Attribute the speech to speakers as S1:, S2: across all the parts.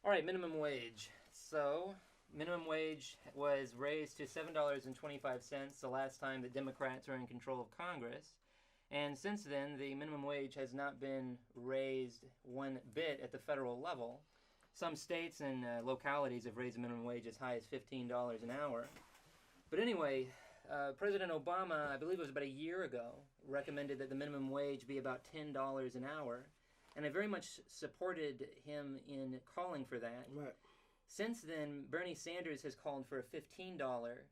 S1: All right, minimum wage. So, minimum wage was raised to $7.25 the last time the Democrats were in control of Congress. And since then, the minimum wage has not been raised one bit at the federal level. Some states and localities have raised the minimum wage as high as $15 an hour. But anyway, President Obama, I believe it was about a year ago, recommended that the minimum wage be about $10 an hour. And I very much supported him in calling for that.
S2: Right.
S1: Since then, Bernie Sanders has called for a $15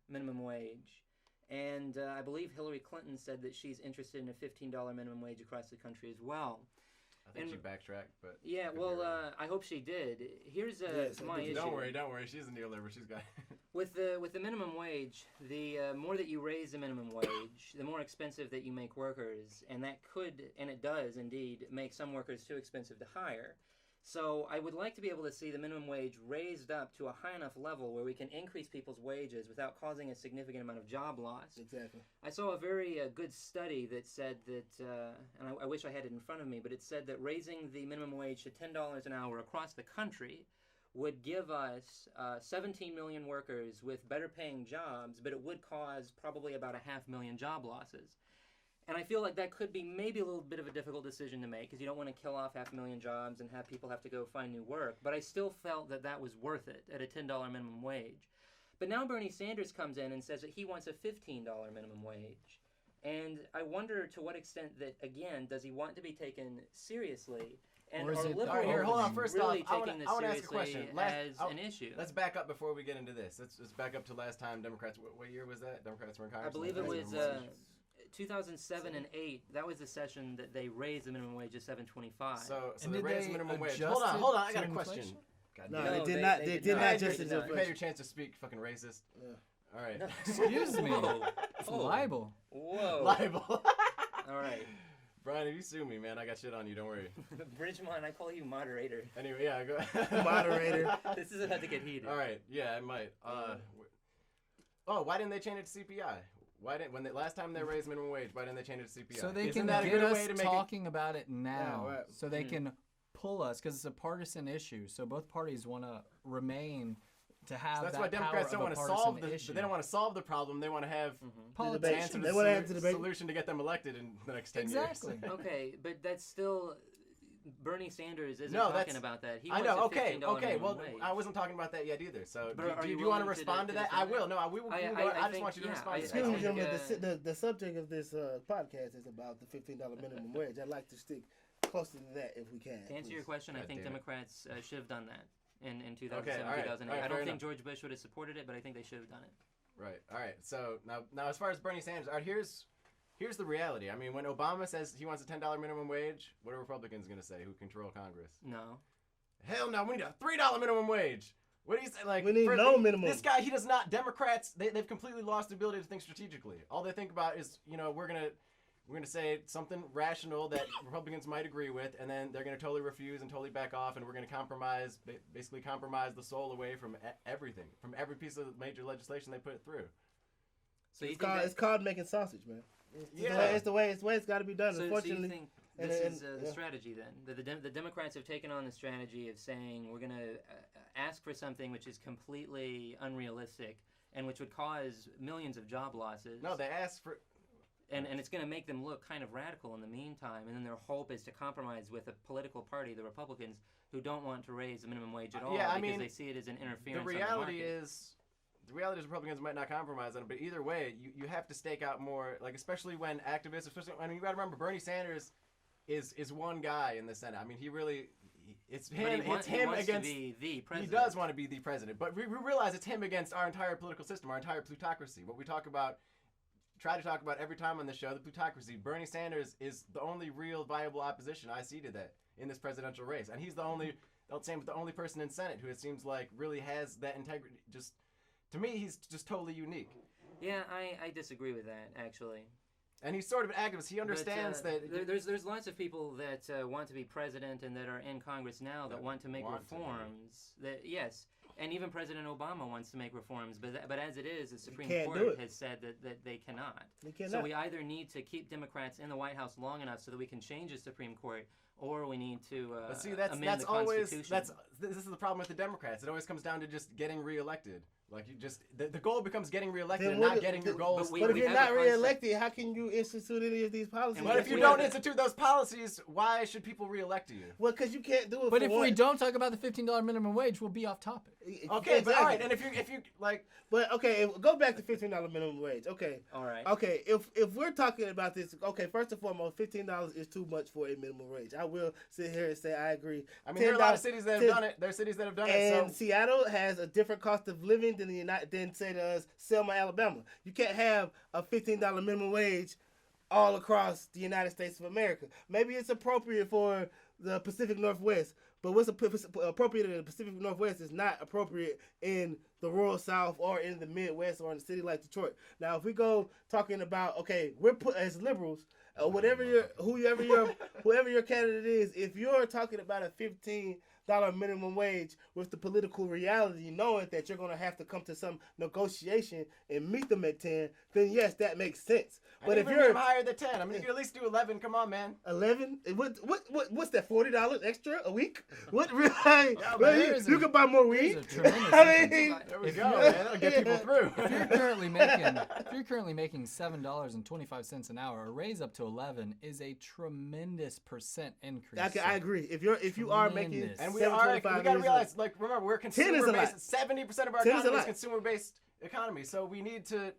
S1: minimum wage. And I believe Hillary Clinton said that she's interested in a $15 minimum wage across the country as well.
S3: I think she backtracked, but
S1: yeah, well, I hope she did. Here's my issue.
S3: Don't worry. She's a neoliberal. She's got
S1: with the minimum wage. The more that you raise the minimum wage, the more expensive that you make workers, and that could, and it does indeed, make some workers too expensive to hire. So I would like to be able to see the minimum wage raised up to a high enough level where we can increase people's wages without causing a significant amount of job loss.
S2: Exactly.
S1: I saw a very good study that said that, and I wish I had it in front of me, but it said that raising the minimum wage to $10 an hour across the country would give us 17 million workers with better paying jobs, but it would cause probably about 500,000 job losses. And I feel like that could be maybe a little bit of a difficult decision to make because you don't want to kill off 500,000 jobs and have people have to go find new work. But I still felt that that was worth it at a $10 minimum wage. But now Bernie Sanders comes in and says that he wants a $15 minimum wage. And I wonder to what extent that, again, does he want to be taken seriously? And are liberals
S3: here, hold on. First
S1: really
S3: off,
S1: taking this
S3: I wanna ask a
S1: seriously
S3: question.
S1: as an issue?
S3: Let's back up before we get into this. Let's back up to last time Democrats. What year was that? Democrats were in Congress.
S1: I believe it was 2007 and 8. That was the session that they raised the minimum wage to $7.25.
S3: So they raised the minimum wage.
S4: adjust
S3: Hold on. I
S4: it
S3: got a
S4: to
S3: question.
S4: inflation?
S3: God
S2: No,
S3: damn it.
S2: they did
S1: they-
S2: not.
S1: they
S2: They
S1: did
S2: did
S1: not.
S2: not just
S1: They
S2: as
S1: did not.
S3: You had your chance to speak, fucking racist.
S2: Yeah.
S3: All right.
S4: Excuse me.
S1: Whoa.
S4: It's
S1: Oh.
S4: libel.
S1: Whoa.
S3: Libel.
S1: All right.
S3: Brian, if you sue me, man, I got shit on you. Don't worry.
S1: Bridgemont, I call you moderator.
S3: Anyway, yeah, go.
S2: Moderator.
S1: This is about to get heated.
S3: All right. Yeah, I might. Why didn't they change it to CPI? Last time they raised minimum wage, why didn't they change it to CPI?
S4: So they
S3: Isn't
S4: can
S3: that a
S4: get
S3: good
S4: us
S3: way to make
S4: talking about it now.
S2: Yeah, right.
S4: So they can pull us because it's a partisan issue. So both parties want to remain to have
S3: So that's
S4: that
S3: why Democrats don't
S4: power
S3: want
S4: of
S3: to
S4: a
S3: solve
S4: partisan issue.
S3: they don't want to solve the problem. They want to have
S4: Politics.
S3: answer
S2: They
S3: the
S2: wanna answer the debate.
S3: solution to get them elected in the next 10
S4: Exactly.
S3: years.
S1: Okay, but that's still Bernie Sanders isn't
S3: No,
S1: talking
S3: that's-
S1: about that. He
S3: I
S1: wants
S3: know.
S1: a
S3: Okay.
S1: $15
S3: Okay.
S1: minimum
S3: Well,
S1: wage.
S3: I wasn't talking about that yet either. So,
S1: But are
S3: do
S1: you
S3: you want to
S1: willing to
S3: respond to that?
S1: defend
S3: I will.
S1: that?
S3: No, we will.
S1: I
S3: I just
S1: think-
S3: want you to
S1: yeah,
S3: respond.
S1: I
S3: to
S2: Excuse
S3: that.
S2: me,
S1: think,
S2: gentlemen. The subject of this podcast is about the $15 minimum wage. I'd like to stick closer to that if we can.
S1: To answer your
S2: please.
S1: question, I
S3: God
S1: think
S3: damn it.
S1: Democrats should have done that in 2007,
S3: Okay, all right,
S1: 2008.
S3: all right,
S1: I don't
S3: fair
S1: think
S3: enough.
S1: George Bush would have supported it, but I think they should have done it.
S3: Right. All right. So now, as far as Bernie Sanders, all right, here's the reality. I mean, when Obama says he wants a $10 minimum wage, what are Republicans going to say who control Congress?
S1: No.
S3: Hell no, we need a $3 minimum wage. What do you say? Like,
S2: We need no minimum.
S3: This guy, he does not. Democrats, they've completely lost the ability to think strategically. All they think about is, we're gonna say something rational that Republicans might agree with, and then they're gonna totally refuse and totally back off, and we're gonna basically compromise the soul away from everything, from every piece of major legislation they put through.
S1: So you
S2: It's
S1: think
S2: called,
S1: that,
S2: it's called making sausage, man.
S3: Yeah.
S2: It's the way it's got to be done.
S1: so you
S2: Unfortunately,
S1: think
S2: and-
S1: this
S2: and-
S1: is the
S2: yeah.
S1: strategy then? The Democrats have taken on the strategy of saying we're going to ask for something which is completely unrealistic and which would cause millions of job losses.
S3: No, they asked for.
S1: and it's going to make them look kind of radical in the meantime. And then their hope is to compromise with a political party, the Republicans, who don't want to raise the minimum wage at all
S3: Yeah, I
S1: because
S3: mean,
S1: they see it as an interference.
S3: The reality is Republicans might not compromise on it, but either way, you have to stake out more, like, especially when activists, you got to remember, Bernie Sanders is one guy in the Senate. I mean, it's him
S1: wants
S3: against.
S1: to be the
S3: He
S1: president.
S3: does want to be the president, but we realize it's him against our entire political system, our entire plutocracy. What we try to talk about every time on the show, the plutocracy. Bernie Sanders is the only real viable opposition I see to that in this presidential race, and he's the only person in Senate who it seems like really has that integrity. Just to me, he's just totally unique.
S1: Yeah, I disagree with that, actually.
S3: And he's sort of an activist. He understands
S1: But,
S3: that.
S1: there's lots of people that want to be president and that are in Congress now that want to make
S3: want to be.
S1: reforms. Yes, and even President Obama wants to make reforms. But as it is, the Supreme
S2: can't do
S1: Court
S2: it.
S1: has said that they cannot.
S2: They cannot.
S1: So we either need to keep Democrats in the White House long enough so that we can change the Supreme Court, or we need to
S3: But see,
S1: amend
S3: that's
S1: the
S3: always
S1: Constitution.
S3: this is the problem with the Democrats. It always comes down to just getting reelected. Like you just the goal becomes getting reelected
S2: Then
S3: and
S2: what
S3: not
S2: if-
S3: getting your
S1: but
S3: goals.
S1: we-
S2: But if you're
S1: have
S2: not
S1: a concept-
S2: reelected, how can you institute any of these policies?
S1: And
S3: But if
S1: we
S3: you
S1: have
S3: don't
S1: a-
S3: institute those policies, why should people reelect you?
S2: Well, because you can't do it.
S4: But
S2: for
S4: if
S2: one.
S4: we don't talk about the $15 minimum wage, we'll be off topic.
S3: Okay, but all right,
S2: Exactly.
S3: and if you like,
S2: But okay, go back to $15 minimum wage. Okay,
S1: All right.
S2: okay. If we're talking about this, okay, first and foremost, $15 is too much for a minimum wage. I will sit here and say I agree.
S3: I mean, there are a lot of
S2: $10
S3: cities that have done it. There are cities that have done it.
S2: And
S3: So
S2: Seattle has a different cost of living than say does Selma, Alabama. You can't have a $15 minimum wage all across the United States of America. Maybe it's appropriate for the Pacific Northwest, but what's appropriate in the Pacific Northwest is not appropriate in the rural South or in the Midwest or in a city like Detroit. Now, if we go talking about, okay, we're put as liberals, whoever your candidate is, if you're talking about a $15 minimum wage with the political reality, knowing that you're going to have to come to some negotiation and meet them at 10, then yes, that makes sense. But if you're
S3: higher than 10, I mean, you can at least do 11. Come on, man.
S2: 11, what's that? $40 extra a week? What really?
S3: but
S4: there's
S2: You
S4: a-
S2: can buy more
S4: there's
S2: weed.
S4: a tremendous
S2: I mean,
S3: There we
S4: If
S3: go,
S4: you-
S3: man. That'll get people through.
S4: If you're currently making $7.25 an hour, a raise up to 11 is a tremendous percent increase.
S2: I agree. If you are making
S4: Tremendous.
S3: And we
S2: $7.25
S3: gotta realize, like, remember, we're
S2: 10 is a lot.
S3: consumer based. 70% of our
S2: 10 is a
S3: economy is
S2: lot.
S3: consumer based economy. So we need to.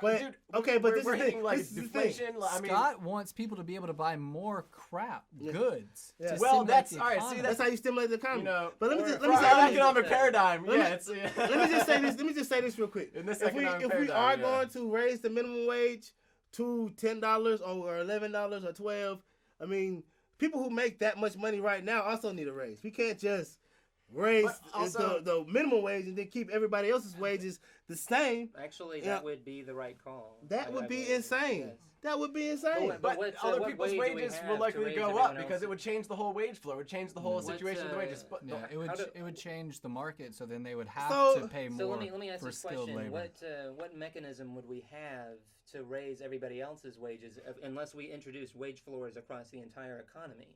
S2: But-
S3: Dude,
S2: okay, but
S3: we're,
S2: this
S3: we're
S2: is the
S3: hitting
S2: thing.
S3: like
S2: This is the thing.
S3: deflation. I mean,
S4: Scott wants people to be able to buy more crap goods.
S2: Yeah.
S4: To
S3: Well,
S4: stimulate
S3: that's-
S4: the
S3: all right, see,
S4: economy.
S2: that's how you stimulate the economy.
S3: you know,
S2: but let me
S3: for
S2: just let me
S3: our
S2: say
S3: economic
S1: this.
S3: paradigm.
S2: Let me-
S3: Yeah, it's
S2: let me just say this. Let me just say this real quick.
S3: In this
S2: if we
S3: economic
S2: are
S3: paradigm, yeah.
S2: going to raise the minimum wage to $10 or $11 or $12, I mean, people who make that much money right now also need a raise. We can't just raise
S3: But also-
S2: the minimum wage and then keep everybody else's wages the same.
S1: Actually,
S2: Yeah.
S1: that would be the right call.
S2: That
S1: I
S2: would be
S1: believe.
S2: insane.
S1: Yes.
S2: That would be insane.
S1: But
S3: But
S1: what,
S3: other
S1: what
S3: people's
S1: wage do we
S3: wages
S1: have
S3: will
S1: to
S3: likely
S1: raise
S3: go
S1: everyone
S3: up because
S1: else's?
S3: it would change the whole wage flow. It would change the whole
S1: What's,
S3: situation of the wages. But
S4: Yeah, it would
S1: how do-
S4: it would change the market, so then they would have
S2: So-
S4: to pay
S1: So
S4: more
S1: let me ask
S4: for
S1: this
S4: skilled
S1: question:
S4: labor.
S1: what mechanism would we have to raise everybody else's wages unless we introduce wage floors across the entire economy?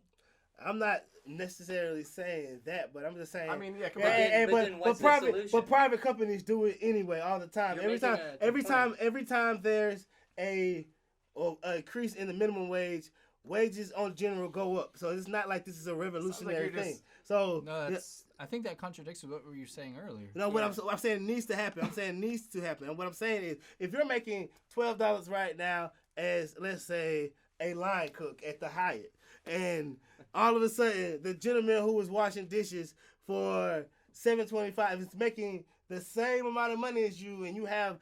S2: I'm not necessarily saying that, but I'm just saying.
S3: I mean, yeah, come
S1: But
S3: on.
S1: then- but then what's the solution?
S2: but private companies do it anyway all the time.
S1: You're
S2: Every
S1: making
S2: time,
S1: a
S2: every time there's a increase in the minimum wage, wages on general go up. So it's not like this is a revolutionary
S3: you're
S2: thing.
S3: just-
S2: So
S4: No, that's, I think that contradicts what you were saying earlier.
S2: you know what I'm saying needs to happen. I'm saying needs to happen. And what I'm saying is, if you're making $12 right now as, let's say, a line cook at the Hyatt, and all of a sudden the gentleman who was washing dishes for $7.25 is making the same amount of money as you, and you have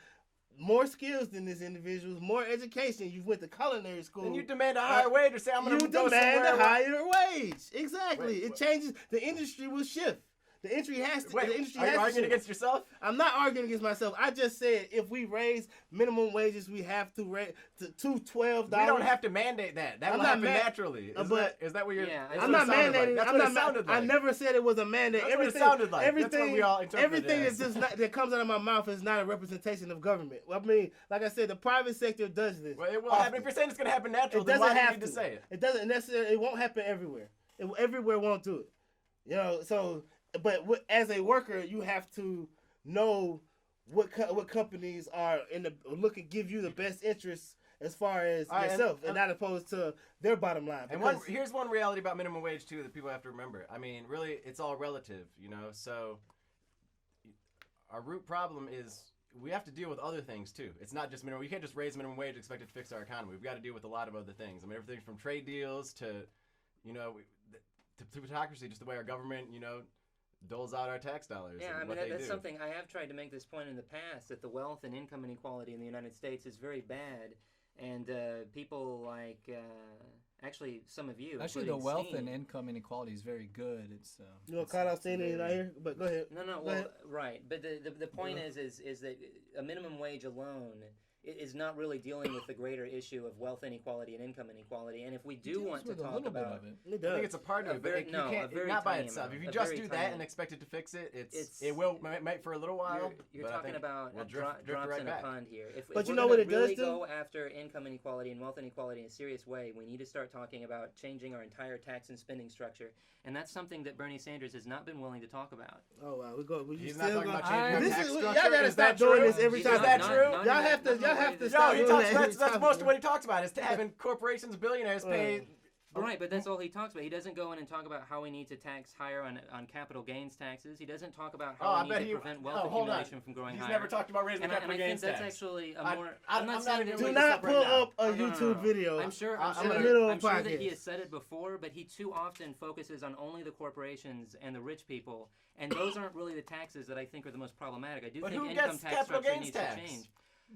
S2: more skills than this individual, more education. You went to culinary school.
S3: Then you demand a higher wage or say I'm going to
S2: You
S3: go
S2: demand
S3: somewhere.
S2: a higher wage. Exactly.
S3: Wait,
S2: it
S3: what?
S2: changes. The industry will shift. The industry has to.
S3: Wait,
S2: the industry
S3: are you
S2: has to
S3: arguing
S2: shift.
S3: against yourself?
S2: I'm not arguing against myself. I just said if we raise minimum wages, we have to raise to $12.
S3: We don't have to mandate that. That
S2: I'm
S3: will
S2: not
S3: happen naturally. Is that what you're?
S1: Yeah,
S3: that's
S2: I'm
S3: what
S2: not
S3: it sounded
S2: mandating.
S3: Like. That's
S2: I'm
S3: what
S2: not.
S3: it sounded like.
S2: I never said it was a mandate.
S3: That's what it sounded like.
S2: Everything.
S3: That's what we all interpreted
S2: Everything
S3: it
S2: is
S3: as.
S2: just not, that comes out of my mouth is not a representation of government. I mean, like I said, the private sector does this.
S3: Well, it will
S2: often.
S3: happen. If you're saying it's going to happen naturally,
S2: It
S3: then
S2: doesn't
S3: why do you
S2: have
S3: need to say it?
S2: It doesn't necessarily. It won't happen everywhere. Everywhere won't do it. You know. So, but as a worker, you have to know what companies are look and give you the best interests as far as
S3: All right,
S2: yourself, and
S3: and-
S2: not opposed to their bottom line.
S3: And
S2: Because-
S3: here's one reality about minimum wage too that people have to remember. I mean, really, it's all relative, you know. So our root problem is we have to deal with other things too. It's not just minimum. We can't just raise minimum wage and expect it to fix our economy. We've got to deal with a lot of other things. I mean, everything from trade deals to, you know, to plutocracy, just the way our government, you know, doles out our tax dollars.
S1: Yeah,
S3: and
S1: I mean
S3: what they
S1: that's
S3: do.
S1: something I have tried to make this point in the past that the wealth and income inequality in the United States is very bad, and people like actually some of you.
S4: Actually, the
S1: including
S4: wealth
S1: Steen-
S4: and income inequality is very good. It's
S2: you know, Kyle Austin is not here, but go ahead.
S1: No,
S2: Go
S1: well,
S2: ahead.
S1: right, but the point is that a minimum wage alone is not really dealing with the greater issue of wealth inequality and income inequality. And if we do
S4: Deals
S1: want to
S4: with a
S1: talk
S4: little bit
S1: about
S4: of it.
S2: It
S3: I
S2: does.
S3: think it's a part of it, but
S1: very-
S3: you
S1: no, a
S3: can't,
S1: very
S3: not by
S1: tiny
S3: itself.
S1: amount,
S3: If you
S1: a
S3: just
S1: very
S3: do
S1: tiny-
S3: that and expect it to fix it,
S1: It's-
S3: it will might for a little while.
S1: You're
S3: but I
S1: talking
S3: think
S1: about
S3: we'll
S1: a
S3: drift
S1: drops
S3: right
S1: in
S3: back.
S1: a pond here. If
S2: But
S1: we're
S2: you know
S1: gonna
S2: what it does
S1: really
S2: do?
S1: go after income inequality and wealth inequality in a serious way, we need to start talking about changing our entire tax and spending structure, and that's something that Bernie Sanders has not been willing to talk about.
S2: Oh wow, we go. We
S3: He's
S2: still
S3: not talking
S2: gonna-
S3: about changing our
S2: This
S3: tax
S2: is-
S3: structure.
S2: Y'all gotta
S3: Is
S2: stop
S3: that
S2: doing
S3: true?
S2: this every
S3: Is
S2: time.
S3: that true?
S1: Not in
S2: Y'all
S1: that-
S2: have to.
S1: not in the
S2: Y'all
S1: way
S2: have to
S1: that-
S2: stop
S3: No, he
S2: doing
S3: talks.
S2: that every
S3: That's
S2: time.
S3: most of what he talks about is to having corporations, billionaires pay.
S1: Right, but that's all he talks about. He doesn't go in and talk about how we need to tax higher on capital gains taxes. He doesn't talk about
S3: Oh,
S1: how
S3: I
S1: we
S3: bet
S1: need
S3: he.
S1: to prevent wealth
S3: hold on.
S1: accumulation from growing
S3: He's
S1: higher.
S3: never talked about raising
S1: and
S3: the
S1: I
S3: capital
S1: think
S3: gains
S1: that's
S3: tax.
S1: actually a
S3: I-
S1: more.
S3: I'm
S1: not
S3: not
S1: saying
S3: even
S1: that
S2: Do
S3: bring
S1: he-
S3: this
S2: not
S3: up right
S2: pull
S3: now.
S2: up a
S1: No, no, no,
S2: YouTube
S1: no.
S2: video.
S1: I'm sure.
S3: in
S1: I'm
S3: the
S1: sure,
S2: middle of
S1: I'm sure that
S2: podcast.
S1: he has said it before, but he too often focuses on only the corporations and the rich people, and those aren't really the taxes that I think are the most problematic. I do
S3: But
S1: think
S3: who
S1: income
S3: gets
S1: tax
S3: capital
S1: structure
S3: gains
S1: needs
S3: tax?
S1: to change.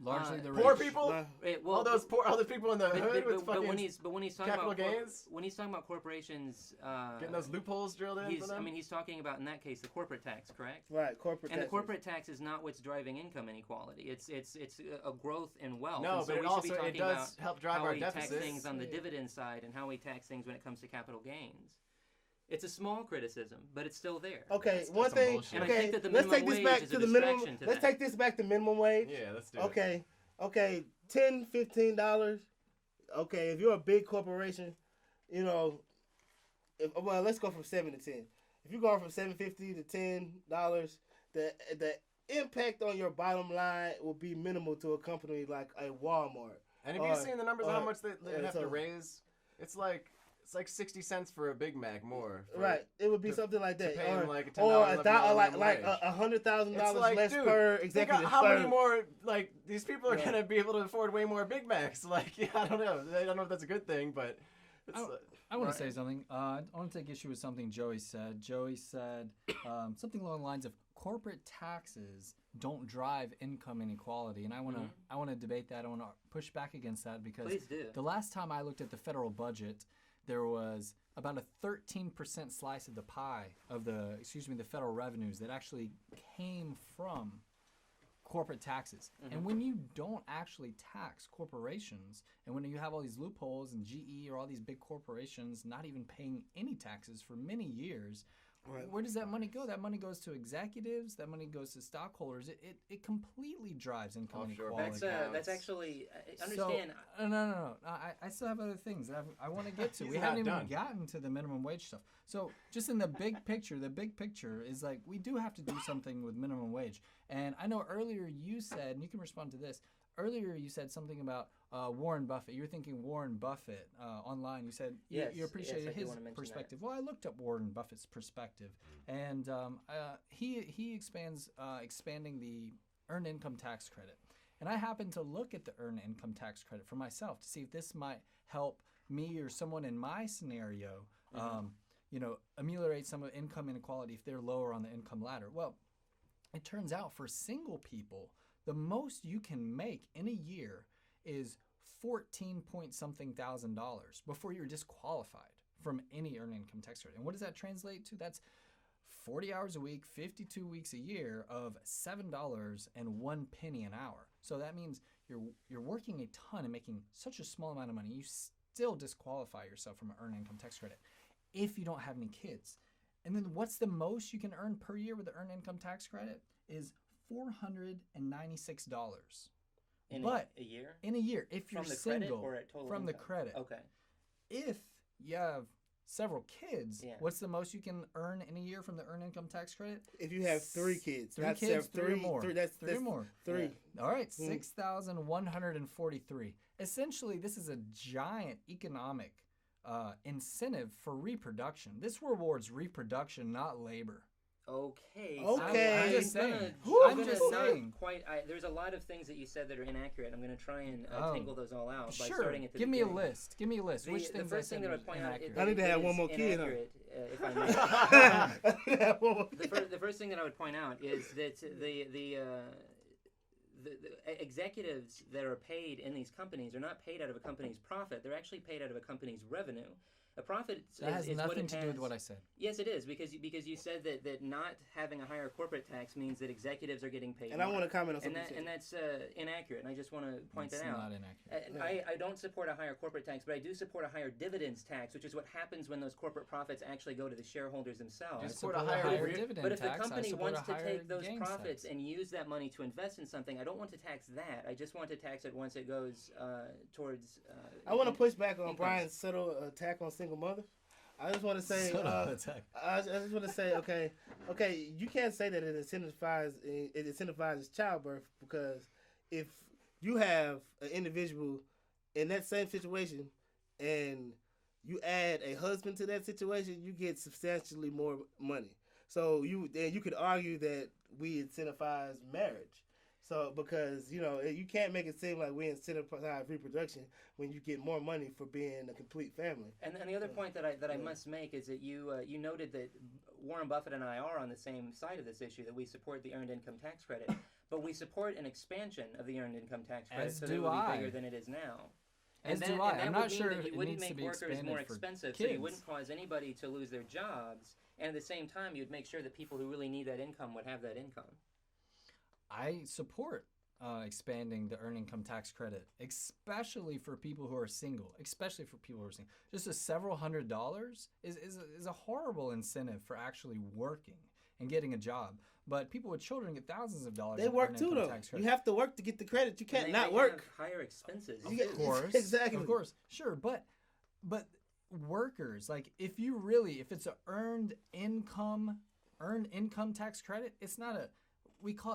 S4: Largely the
S3: Poor
S4: rich.
S3: people.
S2: Well,
S1: Well,
S3: All those people in the
S1: but,
S3: hood with
S1: but
S3: fucking
S1: when he's talking
S3: capital
S1: about
S3: gains?
S1: when he's talking about corporations,
S3: getting those loopholes drilled in for them.
S1: he's talking about in that case the corporate tax, correct?
S2: right, corporate.
S1: And the
S2: taxes.
S1: corporate tax is not what's driving income inequality. It's a growth in wealth.
S3: No,
S1: and so
S3: but it
S1: we should be
S3: also
S1: talking
S3: does
S1: about
S3: help drive
S1: how
S3: our
S1: we tax
S3: deficits.
S1: things on the dividend side and how we tax things when it comes to capital gains. It's a small criticism, but it's still there.
S2: Okay,
S3: That's
S2: one
S3: some
S2: thing.
S3: bullshit.
S1: And I
S2: Okay,
S1: think that the
S2: let's take
S1: minimum
S2: this
S1: wage
S2: back
S1: is
S2: to
S1: a
S2: the minimum.
S1: distraction to
S2: Let's
S1: that.
S2: take this back to minimum wage.
S3: Yeah, let's do it.
S2: Okay, $10, $15. Okay, if you're a big corporation, you know, well, let's go from 7 to 10. If you're going from $7.50 to $10, the impact on your bottom line will be minimal to a company like a Walmart.
S3: And have you seen the numbers of how much they have
S2: so-
S3: to raise? It's like 60 cents for a Big Mac more.
S2: Right, it would be
S3: to-
S2: something like that,
S3: pay him like a $10,
S2: or
S3: $11
S2: like
S3: minimum
S2: like
S3: wage.
S2: $100,000
S3: It's like,
S2: less
S3: dude,
S2: per
S3: Think
S2: executive.
S3: of how many
S2: per-
S3: more these people are
S2: Yeah.
S3: gonna be able to afford way more Big Macs. Like, yeah, I don't know. I don't know if that's a good thing, but it's,
S4: I want
S3: right.
S4: to say something. I want to take issue with something Joey said. Joey said something along the lines of corporate taxes don't drive income inequality, and I want to debate that. I want to push back against that because
S1: Please do.
S4: the last time I looked at the federal budget, there was about a 13% slice of the pie of the federal revenues that actually came from corporate taxes. And when you don't actually tax corporations, and when you have all these loopholes and GE or all these big corporations not even paying any taxes for many years,
S2: Right.
S4: where does that money go? That money goes to executives. That money goes to stockholders. It completely drives income
S3: Offshore
S4: inequality.
S1: That's actually understand.
S4: So, no. I still have other things that I want to get to.
S3: He's
S4: We
S3: not
S4: haven't even
S3: done.
S4: gotten to the minimum wage stuff. So just in the big picture, is like we do have to do something with minimum wage. And I know earlier you said, and you can respond to this. Earlier you said something about Warren Buffett. You were thinking Warren Buffett online. You said
S1: Yes,
S4: you appreciated
S1: yes, I do
S4: his
S1: wanna mention that.
S4: perspective. Well, I looked up Warren Buffett's perspective, and he expands expanding the earned income tax credit. And I happened to look at the earned income tax credit for myself to see if this might help me or someone in my scenario, ameliorate some of income inequality if they're lower on the income ladder. Well, it turns out for single people, the most you can make in a year is 14 point something thousand dollars before you're disqualified from any earned income tax credit. And what does that translate to? That's 40 hours a week, 52 weeks a year of $7.01 an hour. So that means you're working a ton and making such a small amount of money. You still disqualify yourself from an earned income tax credit if you don't have any kids. And then what's the most you can earn per year with the earned income tax credit is $496.
S1: In
S4: But
S1: a year
S4: in a year, if you're
S1: from the
S4: single,
S1: credit or at total
S4: from the
S1: income?
S4: credit.
S1: Okay.
S4: If you have several kids,
S1: Yeah.
S4: what's the most you can earn in a year from the earned income tax credit?
S2: If you have 3 kids,
S4: Three
S2: not
S4: kids,
S2: seven,
S4: three or more.
S2: That's
S4: Three or more.
S2: 3.
S4: All right, 6,143. Essentially, this is a giant economic incentive for reproduction. This rewards reproduction, not labor.
S1: Okay.
S2: Okay.
S1: I'm
S4: I'm just
S1: gonna-
S4: saying.
S1: I'm
S4: I'm just
S1: not
S4: saying.
S1: quite. There's a lot of things that you said that are inaccurate. I'm going to try and tangle those all out by
S4: Sure.
S1: starting at the
S4: Give me a
S1: beginning.
S4: list. Give me a list. Which
S1: The
S4: things
S1: first
S4: I
S1: thing
S4: said
S1: that I
S4: was
S1: would point out,
S4: inaccurate?
S2: I need to have
S1: it
S2: one
S1: is
S2: more kid, huh?
S1: inaccurate, if I may. The first thing that I would point out is that the executives that are paid in these companies are not paid out of a company's profit. They're actually paid out of a company's revenue. A profit
S4: That has
S1: is what
S4: nothing
S1: it
S4: to do with what I said.
S1: Yes, it is because you said that not having a higher corporate tax means that executives are getting paid.
S2: And I
S1: more.
S2: want to comment on
S1: and
S2: something.
S1: and that's inaccurate. And I just want to point
S4: It's
S1: that out.
S4: not inaccurate.
S1: I don't support a higher corporate tax, but I do support a higher dividends tax, which is what happens when those corporate profits actually go to the shareholders themselves.
S3: Just
S4: I
S3: support a
S4: support
S3: higher
S4: dividend
S1: But if the
S4: tax. I
S1: company
S4: support
S1: wants
S4: a
S1: to
S4: higher
S1: take those
S4: gains
S1: profits
S4: tax.
S1: and use that money to invest in something, I don't want to tax that. I just want to tax it once it goes towards.
S2: I want to push back on
S1: incomes.
S2: Brian's subtle attack on single mothers. I just want to say,
S4: Subtle attack.
S2: I just want to say, okay, you can't say that it incentivizes childbirth because if you have an individual in that same situation and you add a husband to that situation, you get substantially more money. So you could argue that we incentivize marriage. So because you can't make it seem like we incentivize reproduction when you get more money for being a complete family.
S1: And the other point that I must make is that you noted that Warren Buffett and I are on the same side of this issue, that we support the earned income tax credit, but we support an expansion of the earned income tax credit
S4: As
S1: so that it
S4: do
S1: would be
S4: I.
S1: bigger than it is now.
S4: As
S1: and
S4: do
S1: that,
S4: I.
S1: And that
S4: I'm
S1: would
S4: not
S1: mean
S4: sure
S1: that you
S4: it
S1: wouldn't
S4: needs to
S1: make
S4: be
S1: workers
S4: expanded
S1: more
S4: for
S1: expensive, so you
S4: kids.
S1: wouldn't cause anybody to lose their jobs, and at the same time, you'd make sure that people who really need that income would have that income.
S4: I support expanding the earned income tax credit, especially for people who are single. Especially for people who are single. Just a several $100s is a horrible incentive for actually working and getting a job. But people with children get thousands of dollars.
S2: They
S4: in
S2: work
S4: earned
S2: too,
S4: income
S2: though.
S4: tax credit.
S2: You have to work to get the credit. You can't
S1: And
S2: not
S1: they
S2: work.
S1: have higher expenses.
S2: You get-
S4: Of course,
S2: Exactly.
S4: Of course, sure, but workers, like if it's a earned income tax credit, it's not a.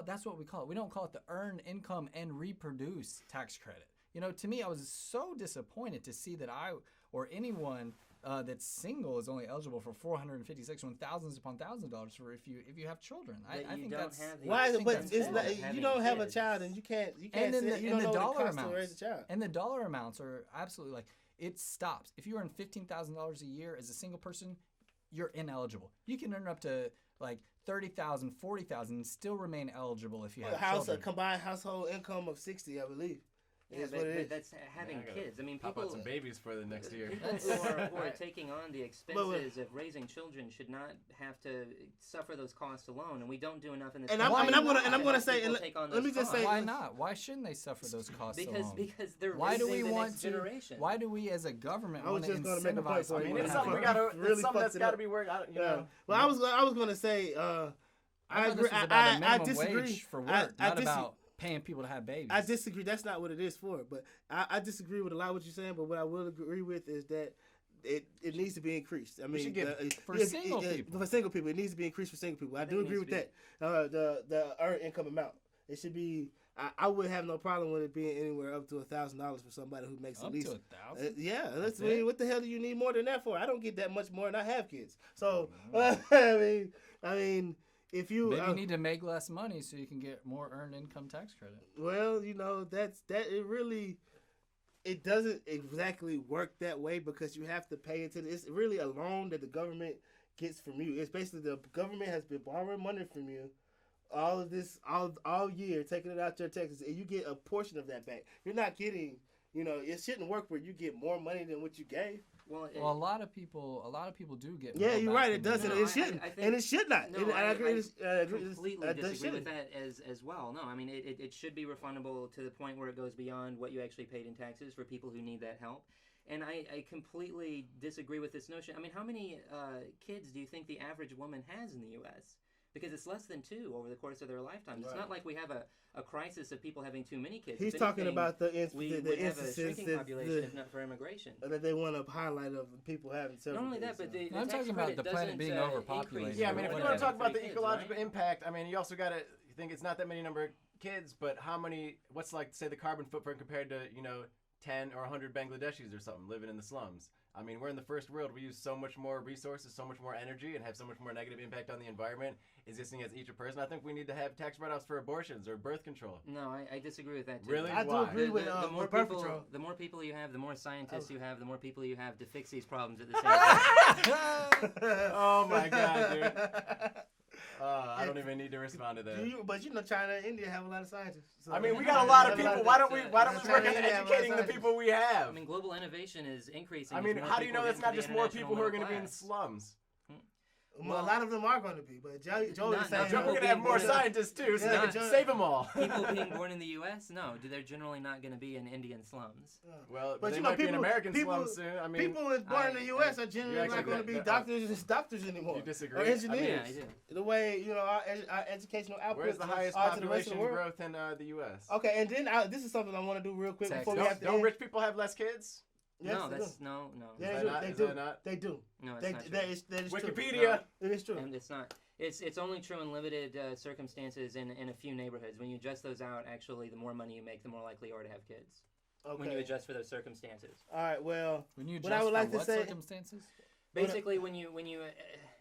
S4: That's what we call it. We don't call it the earned income and reproduce tax credit. To me, I was so disappointed to see that I or anyone that's single is only eligible for $456 when thousands upon thousands of dollars for if you have children. I
S1: That you
S4: think
S1: don't
S4: that's
S1: have the
S2: Why?
S1: I think
S2: But
S1: that's
S2: it's
S1: all
S2: not,
S1: of
S2: you
S1: having
S2: don't have a
S1: kids.
S2: child, and you can't.
S4: and then
S2: say, you don't
S4: the
S2: know what it
S4: dollar
S2: costs to
S4: amounts
S2: raise a child.
S4: and the dollar amounts are absolutely like it stops. If you earn $15,000 a year as a single person, you're ineligible. You can earn up to like $30,000, $40,000 and still remain eligible if you have
S2: A
S4: children.
S2: combined household income of 60, I believe.
S1: Yeah,
S2: is
S1: but,
S2: what it
S1: but
S2: is.
S1: that's having
S3: Yeah, I gotta
S1: kids. I mean,
S3: Pop
S1: people
S3: out some babies for the next year.
S1: People who are taking on the expenses of raising children should not have to suffer those costs alone, and we don't do enough in this.
S2: And
S1: country
S2: I'm
S4: not?
S2: gonna say,
S1: people
S2: and
S1: take on
S2: let me
S1: those
S2: just say,
S1: costs.
S4: Why not? Why shouldn't they suffer those costs alone?
S1: because they're
S4: Why do
S1: raising
S4: we
S1: the
S4: want
S1: next
S4: to?
S1: generation.
S4: Why do we as a government
S2: I was
S4: want to
S2: just gonna make a point
S4: incentivize
S2: for you.
S3: I mean,
S4: someone
S3: it's
S4: to have
S3: something we
S4: a-
S3: got to.
S2: really
S3: It's something
S2: fucked
S3: that's
S2: it
S3: got
S2: up.
S3: to be worked out. You
S2: Yeah.
S3: know.
S2: Well, I was gonna say,
S4: I thought this was
S2: I
S4: about a minimum
S2: disagree.
S4: wage for work,
S2: I
S4: not
S2: dis-
S4: about paying people to have babies.
S2: I disagree. That's not what it is for. But I disagree with a lot of what you're saying. But what I will agree with is that it needs to be increased. I mean,
S3: should get-
S4: for single people.
S2: For single people, it needs to be increased for single people. I do
S1: think it
S2: agree with
S1: needs
S2: that. The earned income amount. It should be. I would have no problem with it being anywhere up to $1,000 for somebody who makes
S4: Up
S2: at least.
S4: to 1,000.
S2: Yeah,
S4: That's
S2: I mean,
S4: it?
S2: what the hell do you need more than that for? I don't get that much more, and I have kids. So I mean, if you
S4: Maybe you need to make less money so you can get more earned income tax credit.
S2: well, it doesn't exactly work that way because you have to pay into this. It's really a loan that the government gets from you. It's basically the government has been borrowing money from you all of this all year, taking it out your taxes, and you get a portion of that back. You're not getting, it shouldn't work where you get more money than what you gave.
S1: Well,
S4: Well, a lot of people do get.
S2: Yeah,
S4: more
S2: you're
S4: back
S2: right.
S4: than
S2: It doesn't.
S4: they
S1: No,
S2: It shouldn't,
S1: I think-
S2: and it should not.
S1: No,
S2: And I agree.
S1: I
S2: Completely
S1: completely
S2: that
S1: disagree with
S2: shouldn't.
S1: that as well. No, I mean it should be refundable to the point where it goes beyond what you actually paid in taxes for people who need that help. And I completely disagree with this notion. I mean, how many kids do you think the average woman has in the U.S.? Because it's less than 2 over the course of their lifetime. It's
S2: Right.
S1: not like we have a crisis of people having too many kids.
S2: He's
S1: If
S2: talking
S1: anything,
S2: about
S1: we
S2: the
S1: would have a
S2: instances
S1: shrinking population if not for immigration.
S2: that they want to highlight of people having several
S1: Not only that,
S2: kids,
S1: but the
S4: I'm
S1: tax
S4: talking about
S1: credit
S4: the planet
S1: doesn't,
S4: being overpopulated.
S1: increase
S3: Yeah, I
S1: for
S3: mean, if
S1: one
S3: you
S1: out
S3: want to
S1: of
S3: talk about the
S1: 3 kids,
S3: ecological
S1: right?
S3: impact, I mean, you also got to think it's not that many number of kids, but what's like, say, the carbon footprint compared to, 10 or 100 Bangladeshis or something living in the slums. I mean, we're in the first world. We use so much more resources, so much more energy, and have so much more negative impact on the environment existing as each person. I think we need to have tax write-offs for abortions or birth control.
S1: No, I disagree with that too.
S3: Really?
S2: I do
S3: Why?
S2: agree with
S1: the more
S2: with birth
S1: people,
S2: control.
S1: the more people you have, the more scientists you have, the more people you have to fix these problems at the same time.
S3: Oh my God, dude. I don't even need to respond to that.
S2: But you know, China and India have a lot of scientists. So
S3: I mean, we got a lot of
S1: Yeah,
S3: people.
S1: but
S3: Why don't we
S1: China
S3: work on
S2: and India have a lot of
S3: educating the
S2: scientists.
S3: people we have?
S1: I mean, global innovation is increasing.
S3: I
S1: as
S3: mean,
S1: more
S3: how do you
S1: people
S3: know
S1: get
S3: that's not
S1: into
S3: just
S1: the
S3: more
S1: international
S3: people who are going
S1: middle
S3: to be in
S1: class?
S3: slums?
S2: a lot of them are going to be. But Joe is
S1: Not-
S2: saying
S1: not
S3: We're going to have
S1: being
S3: more
S1: born in-
S3: scientists too, so
S2: Yeah,
S3: they can
S2: Joe-
S3: save them all.
S1: People being born in the U.S. No, they're generally not going to be in Indian slums.
S3: Well,
S2: But
S3: they
S2: you know,
S3: might be in
S2: people-
S3: American
S2: people-
S3: slums soon. I mean,
S2: people born in the U.S. are generally
S3: actually
S2: not going to be
S3: got-
S2: doctors anymore.
S3: You disagree?
S2: Or
S3: I mean,
S2: engineers.
S1: Yeah, I do.
S2: The way our educational output
S3: where's the highest
S2: are to the rest of
S3: population
S2: the world.
S3: growth in the U.S.?
S2: Okay, and then this is something I want to do real quick
S4: Texas.
S2: before we have to
S3: Don't
S2: end.
S3: rich people have less kids?
S2: Yes,
S1: no,
S2: they
S1: that's
S2: do.
S1: no.
S2: Yeah,
S3: Is that not-
S2: they
S3: is
S2: do.
S3: that not?
S2: They do.
S1: No, it's
S2: They,
S1: not true.
S2: that is true.
S3: Wikipedia.
S2: It is true.
S1: And it's not. It's only true in limited circumstances in a few neighborhoods. When you adjust those out, actually, the more money you make, the more likely you are to have kids.
S2: Okay.
S1: When you adjust for those circumstances.
S2: All right. Well,
S4: When you
S2: What I
S4: adjust
S2: would
S4: for
S2: like to
S4: what
S2: say-
S4: circumstances?
S1: Basically, when you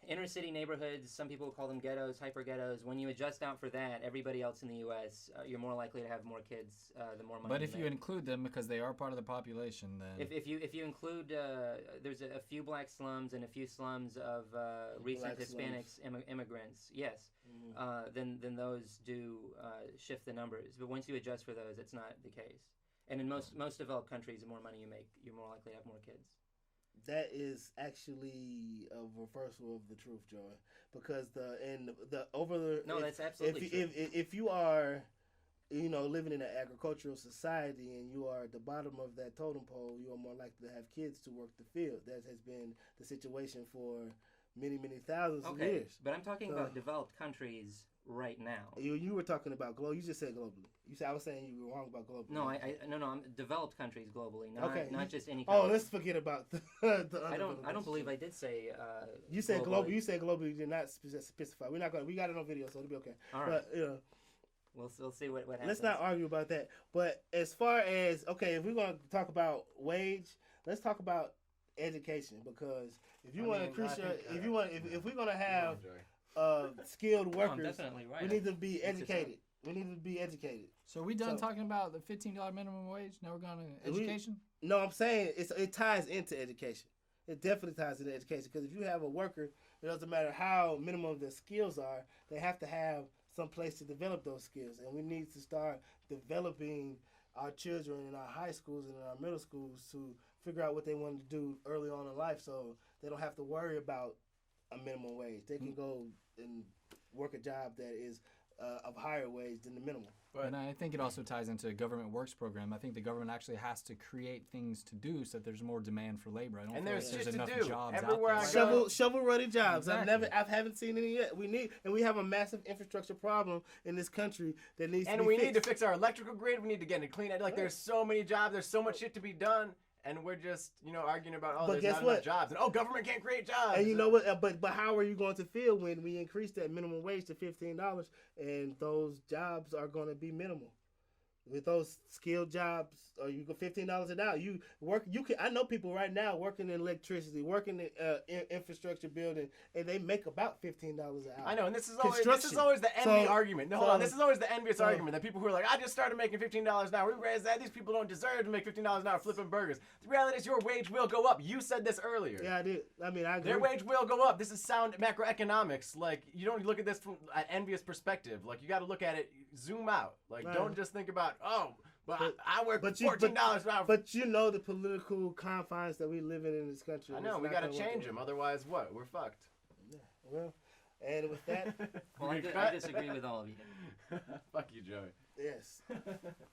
S1: inner city neighborhoods, some people call them ghettos, hyper ghettos. When you adjust out for that, everybody else in the U.S., you're more likely to have more kids. The more money.
S4: But if you
S1: make.
S4: include them because they are part of the population, then
S1: If you include, there's a few black slums and a few slums of recent
S2: Black
S1: Hispanics immigrants. Yes, then those do shift the numbers. But once you adjust for those, it's not the case. And in most developed countries, the more money you make, you're more likely to have more kids.
S2: that is actually a reversal of the truth, Joy, because
S1: No, that's absolutely true.
S2: if you are, living in an agricultural society and you are at the bottom of that totem pole, you are more likely to have kids to work the field. That has been the situation for many thousands of
S1: Okay,
S2: years.
S1: but I'm talking
S2: So-
S1: about developed countries right now.
S2: You were talking about global. You just said globally. I was saying you were wrong about globally.
S1: No, no, I'm developed countries globally, not
S2: Okay,
S1: not
S2: you-
S1: just any.
S2: Oh,
S1: country.
S2: let's forget about the other.
S1: I don't believe I did say.
S2: You said
S1: globally.
S2: global. You said global. You did not specify. We're not going. We got it on video, so it'll be okay.
S1: All right,
S2: But
S1: we'll see what happens.
S2: let's not argue about that. But as far as if we're going to talk about wage, let's talk about education, because if you want to increase if we're going to have skilled
S1: No, I'm
S2: workers,
S1: definitely right.
S2: we need to be
S1: It's just-
S2: educated. We need to be educated.
S4: So are we done
S2: So-
S4: talking about the $15 minimum wage? Now we're going to
S2: We-
S4: education?
S2: No, I'm saying it ties into education. It definitely ties into education, because if you have a worker, it doesn't matter how minimum their skills are, they have to have some place to develop those skills. And we need to start developing our children in our high schools and in our middle schools to figure out what they want to do early on in life, so they don't have to worry about a minimum wage. They can go and work a job that is of higher wage than the minimum.
S4: And I think it also ties into a government works program. I think the government actually has to create things to do so that there's more demand for labor. I don't
S3: And
S4: feel
S3: there's
S4: like there's
S3: shit to
S4: enough
S3: do.
S4: jobs
S3: Everywhere
S4: out
S3: I
S4: there.
S3: go-
S2: Shovel ready jobs.
S4: Exactly.
S2: I haven't seen any yet. We have a massive infrastructure problem in this country that needs to
S3: And
S2: be
S3: we
S2: fixed.
S3: need to fix our electrical grid. We need to get it clean. Like, there's so many jobs. There's so much shit to be done. And we're just, arguing about,
S2: But
S3: there's
S2: guess
S3: not
S2: what?
S3: enough jobs. And, government can't create jobs.
S2: And you know what? But how are you going to feel when we increase that minimum wage to $15 and those jobs are going to be minimal? With those skilled jobs, or you go $15 an hour. You work. You can. I know people right now working in electricity, working in infrastructure building, and they make about $15 an hour.
S3: I know, and this is always
S2: Construction.
S3: the envy
S2: So-
S3: argument. No,
S2: so-
S3: hold on. This is always the envious
S2: so-
S3: argument that people who are like, I just started making $15 an hour. We raised that. These people don't deserve to make $15 an hour flipping burgers. The reality is your wage will go up. You said this earlier.
S2: Yeah, I did. I mean, I agree.
S3: Their wage will go up. This is sound macroeconomics. Like, you don't look at this from an envious perspective. Like, you got to look at it, zoom out. Like,
S2: Right.
S3: don't just think about,
S2: But-
S3: I work
S2: but
S3: $14 an hour.
S2: But you know the political confines that we live in this country.
S3: I know,
S2: It's
S3: we
S2: not
S3: got to
S2: gonna work
S3: change
S2: out.
S3: them. Otherwise, what? We're fucked.
S2: Well, and with that,
S1: Well, I
S3: We
S1: I
S3: cut?
S1: disagree with all of you.
S3: Fuck you, Joey.
S2: yes.